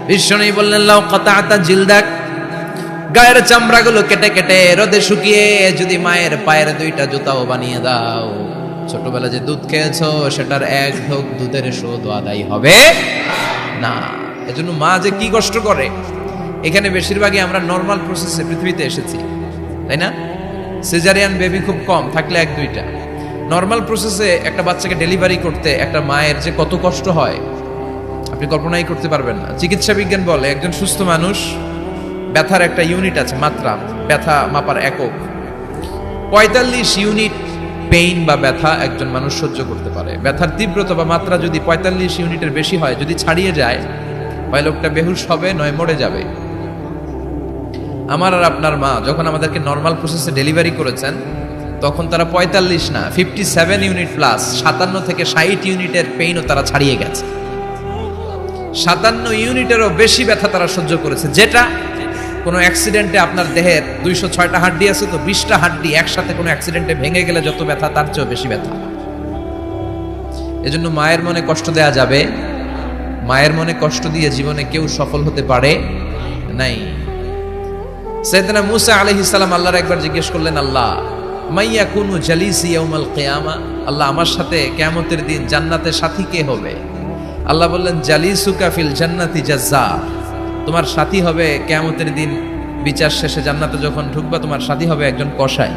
বিশ্বনবী বললেন লাউ কাতাআতা জিলদাক, গায়ের চামড়াগুলো কেটে কেটে রোদে শুকিয়ে যদি মায়ের পায়ের দুইটা জুতাও বানিয়ে দাও, ছোটবেলা যে দুধ খেয়েছো সেটার এক ঢোক দুধের শোধ আদায় হবে না। এজন্য মা যে কি কষ্ট করে। এখানে বেশিরভাগই আমরা নর্মাল প্রসেসে পৃথিবীতে এসেছি, তাই না? সিজারিয়ান বেবি খুব কম, থাকলে এক দুইটা। নর্মাল প্রসেসে একটা বাচ্চাকে ডেলিভারি করতে একটা মায়ের যে কত কষ্ট হয় আপনি কল্পনাই করতে পারবেন না। চিকিৎসা বিজ্ঞান বলে একজন সুস্থ মানুষ ব্যথার একটা ইউনিট আছে, মাত্রা, ব্যথা মাপার একক। 45 ইউনিট পেইন বা ব্যথা একজন মানুষ সহ্য করতে পারে। ব্যথার তীব্রতা বা মাত্রা যদি 45 ইউনিটের বেশি হয়, যদি ছাড়িয়ে যায়, হয় লোকটা বেহুশ হবে, নয় মরে যাবে। আমার আর আপনার মা যখন আমাদেরকে নর্মাল প্রসেসে ডেলিভারি করেছেন, তখন তারা 45 না 57 ইউনিট প্লাস 57 থেকে 60 ইউনিটের পেইনও তারা ছাড়িয়ে গেছে। 57 ইউনিটেরও বেশি ব্যথা তারা সহ্য করেছে, যেটা কোনো অ্যাক্সিডেন্টে আপনার দেহের 206টা হাড্ডি আছে তো 20টা হাড্ডি একসাথে কোনো অ্যাক্সিডেন্টে ভেঙে গেলে যত ব্যথা তার চেয়েও বেশি ব্যথা। এজন্য মায়ের মনে কষ্ট দেয়া যাবে? মায়ের মনে কষ্ট দিয়ে জীবনে কেউ সফল হতে পারে নাই। সাইয়েদনা মূসা আলাইহিস সালাম আল্লাহর একবার জিজ্ঞেস করলেন, আল্লাহ মাইয়া কুনু জালিসি ইয়াউমাল কিয়ামা, আল্লাহ আমার সাথে কিয়ামতের দিন জান্নাতের সাথী কে হবে? আল্লাহ বললেন, জালিসুকা ফিল জান্নাতি জাজ্জা, তোমার সাথী হবে কিয়ামতের দিন বিচার শেষে জান্নাতে যখন ঢুকবা, তোমার সাথী হবে একজন কসাই।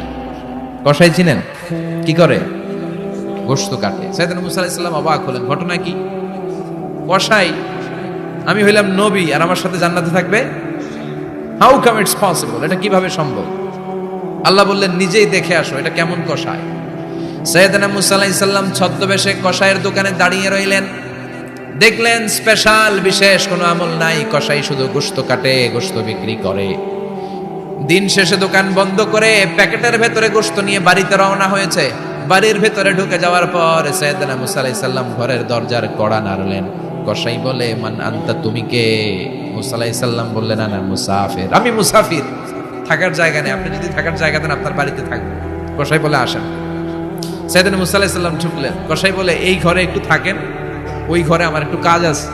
কসাই চিনেন? কি করে? গোশত কাটে। সাইয়েদনা মূসা আলাইহিস সালাম অবাক হলেন, ঘটনা কি? কসাই, আমি হইলাম নবী আর আমার সাথে জান্নাতে থাকবে? হাউ কাম ইটস পসিবল, এটা কিভাবে সম্ভব? আল্লাহ বললেন, নিজেই দেখে আসো এটা কেমন কসাই। সাইয়েদনা মূসা আলাইহিস সালাম ছদ্মবেশে কসাইয়ের দোকানে দাঁড়িয়ে রইলেন। দেখলেন স্পেশাল বিশেষ কোনো আমল নাই, কসাই শুধু গোশত কাটে, গোশত বিক্রি করে। দিন শেষে দোকান বন্ধ করে প্যাকেটের ভেতরে গোশত নিয়ে বাড়িতে রওনা হয়েছে। বাড়ির ভেতরে ঢুকে যাওয়ার পর সাইয়েদনা মূসা আলাইহিস সালাম ঘরের দরজার কড়া নাড়লেন। কসাই বলে, মান আনতা, তুমি কে? মূসা আলাইহিস সালাম বললেন, আনা মুসাফির, আমি মুসাফির, থাকার জায়গা নেই, আপনি যদি থাকার জায়গা দেন আপনার বাড়িতে থাকবো। কসাই বলে, আসেন। সাইয়েদনা মূসা আলাইহিস সালাম ঢুকলেন। কসাই বলে, এই ঘরে একটু থাকেন, ওই ঘরে আমার একটু কাজ আছে।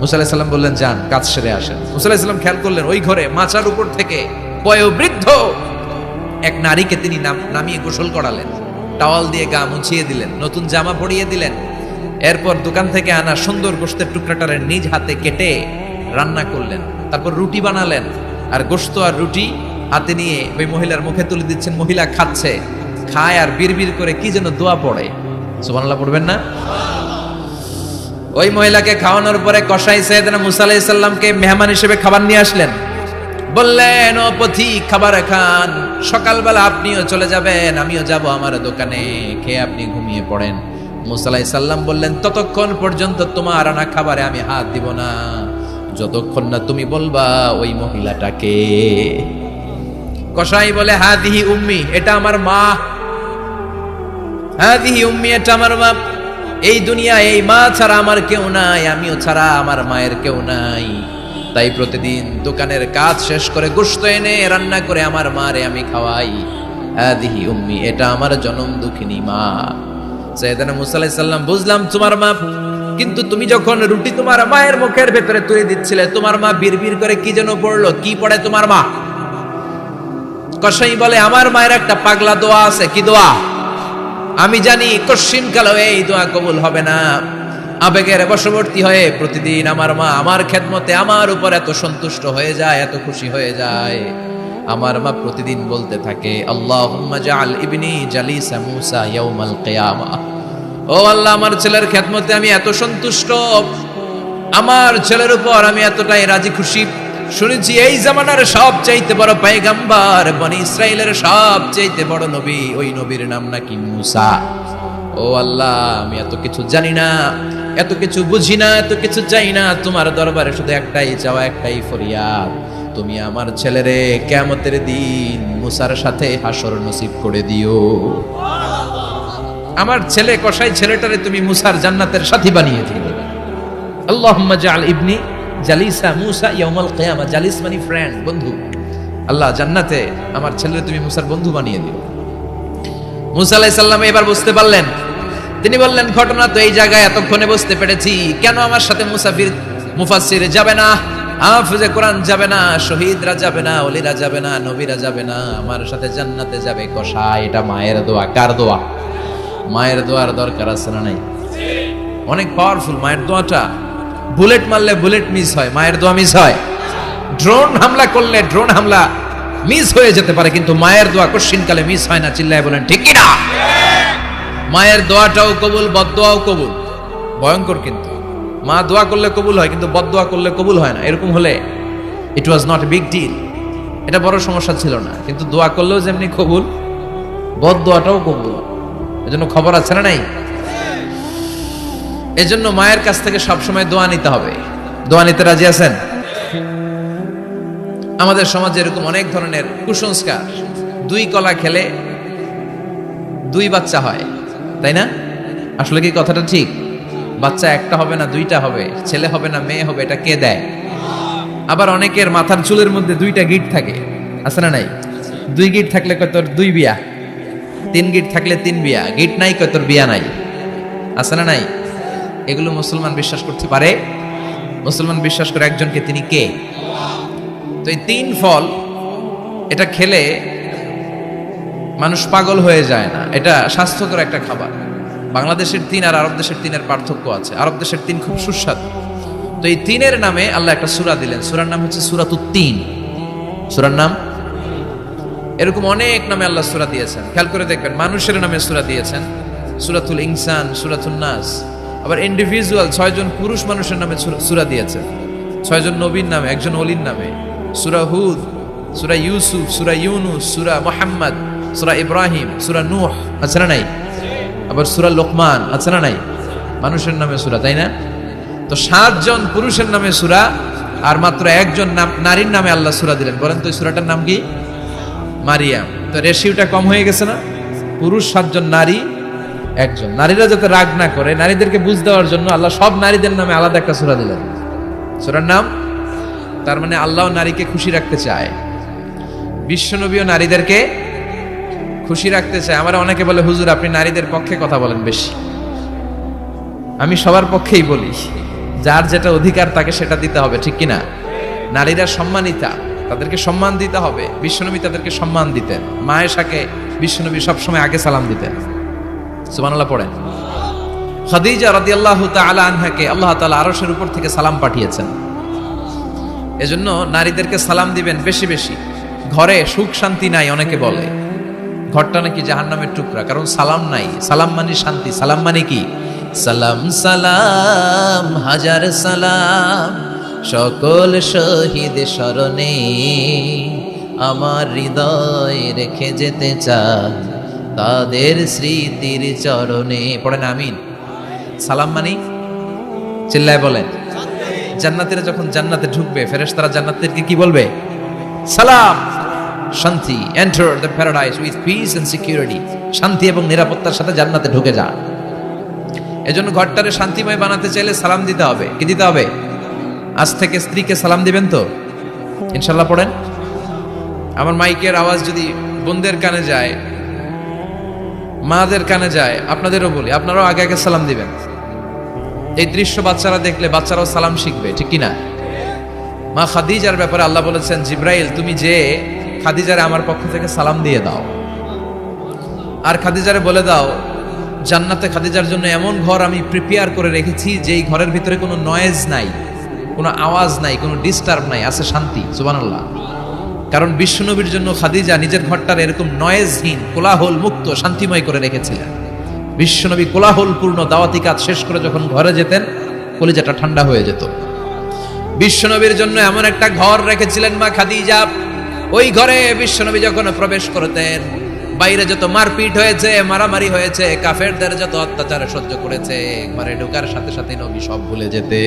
মূসা আলাইহিস সালাম বললেন, যান, কাজ সেরে আসেন। মূসা আলাইহিস সালাম খেয়াল করলেন ওই ঘরে মাচার উপর থেকে বয়োবৃদ্ধ এক নারীকে তিনি নামিয়ে গোসল করালেন, টাওয়াল দিয়ে গা মুছিয়ে দিলেন, নতুন জামা পরিয়ে দিলেন। এরপর দোকান থেকে আনা সুন্দর গোশতের টুকরাটারে নিজ হাতে কেটে রান্না করলেন। তারপর রুটি বানালেন, আর গোশত আর রুটি হাতে নিয়ে ওই মহিলার মুখে তুলে দিচ্ছেন। মহিলা খাচ্ছে, খায় আর বিড়বিড় করে কি যেন দোয়া পড়ে। সুবহানাল্লাহ পড়বেন না? ওই মহিলাকে খাওয়ানোর পরে কসাই সাইয়েদনা মূসা আলাইহিস সালামকে মেহমান হিসেবে খাবার নিয়ে আসলেন। বললেন, ও পথিক, খাবার খান, সকালবেলা আপনিও চলে যাবেন, আমিও যাব আমার দোকানে, খেয়ে আপনি ঘুমিয়ে পড়েন। মূসা আলাইহিস সালাম বললেন, ততক্ষণ পর্যন্ত তোমার আনা খাবারে আমি হাত দিব না যতক্ষণ না তুমি বলবা ওই মহিলাটাকে। কসাই বলে, হাদিহি উম্মি, এটা আমার মা। হাদিহি উম্মি, এটা আমার মা। এই দুনিয়া এই মা ছাড়া আমার কেউ নাই, আমিও ছাড়া আমার মায়ের কেউ নাই। তাই প্রতিদিন দোকানের কাজ শেষ করে গোশত এনে রান্না করে আমার মারে আমি খাওয়াই। হাদিহি উম্মি, এটা আমার জনম দুঃখিনী মা। সাইয়েদনা মূসা আলাইহিস সালাম, বুঝলাম তোমার মা, কিন্তু তুমি যখন রুটি তোমার মায়ের মুখের ভেতরে তুলে দিচ্ছিলে, তোমার মা বিড়বিড় করে কি যেন পড়লো, কি পড়ে তোমার মা? কসাই বলে, আমার মায়ের একটা পাগলা দোয়া আছে। কি দোয়া? আমি জানি কশিন কালো এই দোয়া কবুল হবে না। আবেগের বশবর্তী হয়ে প্রতিদিন আমার মা আমার খেদমতে আমার উপর এত সন্তুষ্ট হয়ে যায়, এত খুশি হয়ে যায়। আমার মা প্রতিদিন বলতে থাকে, আল্লাহুম্মা জাআল ইবনি জালিসা মূসা ইয়াউমাল কিয়ামা। ও আল্লাহ, আমার ছেলের খেদমতে আমি এত সন্তুষ্ট, আমার ছেলের উপর আমি এতটাই রাজি খুশি। শুনেছি এই জামানার সবচাইতে বড় পয়গম্বর, বনি ইসরাইলের সবচাইতে বড় নবী, ওই নবীর নাম নাকি মূসা। ও আল্লাহ, আমি এত কিছু জানি না, এত কিছু বুঝি না, এত কিছু চাই না, তোমার দরবারে শুধু একটাই চাওয়া, একটাই ফরিয়াদ, তুমি আমার ছেলেরে কিয়ামতের দিন মূসার সাথে হাসর নসিব করে দিও। আমার ছেলে কসাই ছেলেটারে তুমি মূসার জান্নাতের সাথী বানিয়ে দিও। আল্লাহুম্মা জাআল ইবনি জালিসা মূসা ইয়াউমাল কিয়ামা। জালিস মানে ফ্রেন্ড, বন্ধু। আল্লাহ, জান্নাতে আমার ছেলেরে তুমি মূসার বন্ধু বানিয়ে দিও। মূসা আলাইহিস সালাম এবার বুঝতে পারলেন। তিনি বললেন, ঘটনা তো এই জায়গায় এতক্ষণে বুঝতে পেরেছি, কেন আমার সাথে মুসাফির মুফাসসির যাবে না, হাফেজে কোরআন যাবে না, শহীদরা যাবে না, ওলিরা যাবে না, নবীরা যাবে না, আমার সাথে জান্নাতে যাবে কসাই। এটা মায়ের দোয়া। কার দোয়া? মায়ের দোয়ার দরকার আছে না নাই? অনেক পাওয়ারফুল মায়ের দোয়াটা। বুলেট মারলে বুলেট মিস হয়, মায়ের দোয়া মিস হয়। ড্রোন হামলা করলে ড্রোন হামলা মিস হয়ে যেতে পারে, কিন্তু মায়ের দোয়া কোশ্চিনকালে মিস হয় না। চিল্লায় বলেন ঠিক কি না? মায়ের দোয়াটাও কবুল, বদদোয়াও কবুল। ভয়ঙ্কর কিন্তু। মা দোয়া করলে কবুল হয়, কিন্তু বদদোয়া করলে কবুল হয় না। এরকম হলে it was not a big deal, এটা বড় সমস্যা ছিল না। কিন্তু দোয়া করলেও যেমনি কবুল, বদদোয়াটাও কবুল। এজন্য খবর আছে না নাই? এজন্য মায়ের কাছ থেকে সবসময় দোয়া নিতে হবে। দোয়া নিতে রাজি আছেন? আমাদের সমাজে এরকম অনেক ধরনের কুসংস্কার। 2 কলা খেলে 2 বাচ্চা হয়, তাই না? আসলে কি কথাটা ঠিক? বাচ্চা একটা হবে না 2টা হবে, ছেলে হবে না মেয়ে হবে, এটা কে দেয়? আবার অনেকের মাথার চুলের মধ্যে 2টা গিট থাকে, আছে না নাই? 2 গিট থাকলে কয় তোর 2 বিয়া, 3 গিট থাকলে 3 বিয়া, গিট নাই কয় তোর বিয়া নাই, আছে না নাই? এগুলো মুসলমান বিশ্বাস করতে পারে? মুসলমান বিশ্বাস করে একজনকে, তিনি কে? তো এই 3 ফল এটা খেলে মানুষ পাগল হয়ে যায় না, এটা স্বাস্থ্যকর একটা খাবার। বাংলাদেশের 3 আর আরব দেশের 3 এর পার্থক্য আছে। আরব দেশের 3 খুব সুস্বাদু। তো এই 3 এর নামে আল্লাহ একটা সূরা দিলেন। সূরার নাম হচ্ছে সূরাতুত তিন। সূরার নাম এরকম অনেক নামে আল্লাহ সূরা দিয়েছেন। খেয়াল করে দেখবেন, মানুষের নামে সূরা দিয়েছেন, সূরাতুল ইনসান, সূরাতুন নাস। আবার ইন্ডিভিজুয়াল 6 জন পুরুষ মানুষের নামে সূরা দিয়েছেন, 6 জন নবীর নামে, একজন ওলির নামে। সূরা হুদ, সূরা ইউসুফ, সূরা ইউনুস, সূরা মুহাম্মদ, সূরা ইব্রাহিম, সূরা নূহ, আছে না নাই? আবার সূরা লোকমান, আছে না নাই? মানুষের নামে সূরা, তাই না? তো 7 জন পুরুষের নামে সূরা, আর মাত্র 1 জন নারীর নামে আল্লাহ সূরা দিলেন। বলেন তো এই সূরাটার নাম কি? মারিয়াম। তো রেশিওটা কম হয়ে গেছে না? পুরুষ 7 জন, নারী 1 জন। নারীরা যাতে রাগ না করে, নারীদেরকে বুঝ দেওয়ার জন্য আল্লাহ সব নারীদের নামে আলাদা একটা সূরা দিলেন। সূরার নাম, তার মানে আল্লাহ নারীকে খুশি রাখতে চায়, বিশ্বনবীও নারীদেরকে খুশি রাখতে চায়। আমার অনেকে বলে, হুজুর আপনি নারীদের পক্ষে কথা বলেন বেশি। আমি সবার পক্ষেই বলি, যার যেটা অধিকার তাকে সেটা দিতে হবে, ঠিক কিনা? নারীরা সম্মানিতা, তাদেরকে সম্মান দিতে হবে। বিশ্বনবী তাদেরকে সম্মান দিতেন। মা আয়েশাকে বিশ্বনবী সবসময় আগে সালাম দিতেন। সুবহানাল্লাহ পড়েন। খাদিজা রাদিয়াল্লাহু তাআলা আনহাকে আল্লাহ তাআলা আরশের উপর থেকে সালাম পাঠিয়েছেন। এজন্য নারীদেরকে সালাম দিবেন বেশি বেশি। ঘরে সুখ শান্তি নাই, অনেকে বলে ঘরটা নাকি জাহান্নামের টুকরা, কারণ সালাম নাই। সালাম মানে শান্তি। সালাম মানে কি? সালাম সালাম হাজার সালাম সকল শহীদ স্মরণে, আমার হৃদয় রেখে যেতে চাই তাদের স্মৃতির চরণে। পড়েন আমিন। সালাম মানে, চিল্লায় বলেন। জান্নাতীরা যখন জান্নাতে ঢুকবে, ফেরেশতারা জান্নাতীদেরকে কি বলবে? সালাম, শান্তি। Enter the paradise with peace and security. শান্তি এবং নিরাপত্তার সাথে জান্নাতে ঢুকে যা। এজন্য ঘরটারে শান্তিময় বানাতে চাইলে সালাম দিতে হবে। কি দিতে হবে? আজ থেকে স্ত্রীকে সালাম দিবেন তো ইনশাআল্লাহ। পড়েন। আমার মাইকের আওয়াজ যদি বোনদের কানে যায়, মাদের কানে যায়, আপনাদেরও বলি, আপনারাও আগে আগে সালাম দিবেন। এই দৃশ্য বাচ্চারা দেখলে বাচ্চারাও সালাম শিখবে, ঠিক কিনা? মা খাদিজার ব্যাপারে আল্লাহ বলেছেন, জিব্রাইল তুমি যে খাদিজারে আমার পক্ষ থেকে সালাম দিয়ে দাও, আর খাদিজারে বলে দাও জান্নাতে খাদিজার জন্য এমন ঘর আমি প্রিপেয়ার করে রেখেছি যেই ঘরের ভিতরে কোনো নয়েজ নাই, কোনো আওয়াজ নাই, কোনো ডিস্টার্ব নাই, আছে শান্তি। সুবহানাল্লাহ। কারণ বিশ্বনবীর জন্য খাদিজা নিজের ঘরটার এরকম নয়েজহীন, কোলাহল মুক্ত, শান্তিময় করে রেখেছিলেন। বিশ্বনবী কোলাহলপূর্ণ দাওয়াতি কাজ শেষ করে যখন ঘরে যেতেন, কলিজাটা ঠান্ডা হয়ে যেত। বিশ্বনবীর জন্য এমন একটা ঘর রেখেছিলেন মা খাদিজা, ওই ঘরে বিশ্বনবী যখন প্রবেশ করতেন, বাইরে যত মারপিট হয়েছে, মারামারি হয়েছে, কাফেরদের যত অত্যাচার সহ্য করেছে, ঘরে ঢোকার সাথে সাথে নবী সব ভুলে যেতে।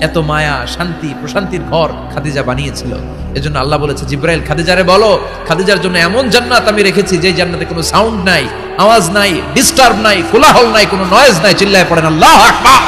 এত মায়া, শান্তি, প্রশান্তির ঘর খাদিজা বানিয়েছিল। এজন্য আল্লাহ বলেছে, জিব্রাইল খাদিজারে বলো, খাদিজার জন্য এমন জান্নাত আমি রেখেছি যে জান্নাতে কোনো সাউন্ড নাই, আওয়াজ নাই, ডিস্টার্ব নাই, কোলাহল নাই, কোনো নয়েজ নাই। চিল্লায় পড়েন আল্লাহু আকবার।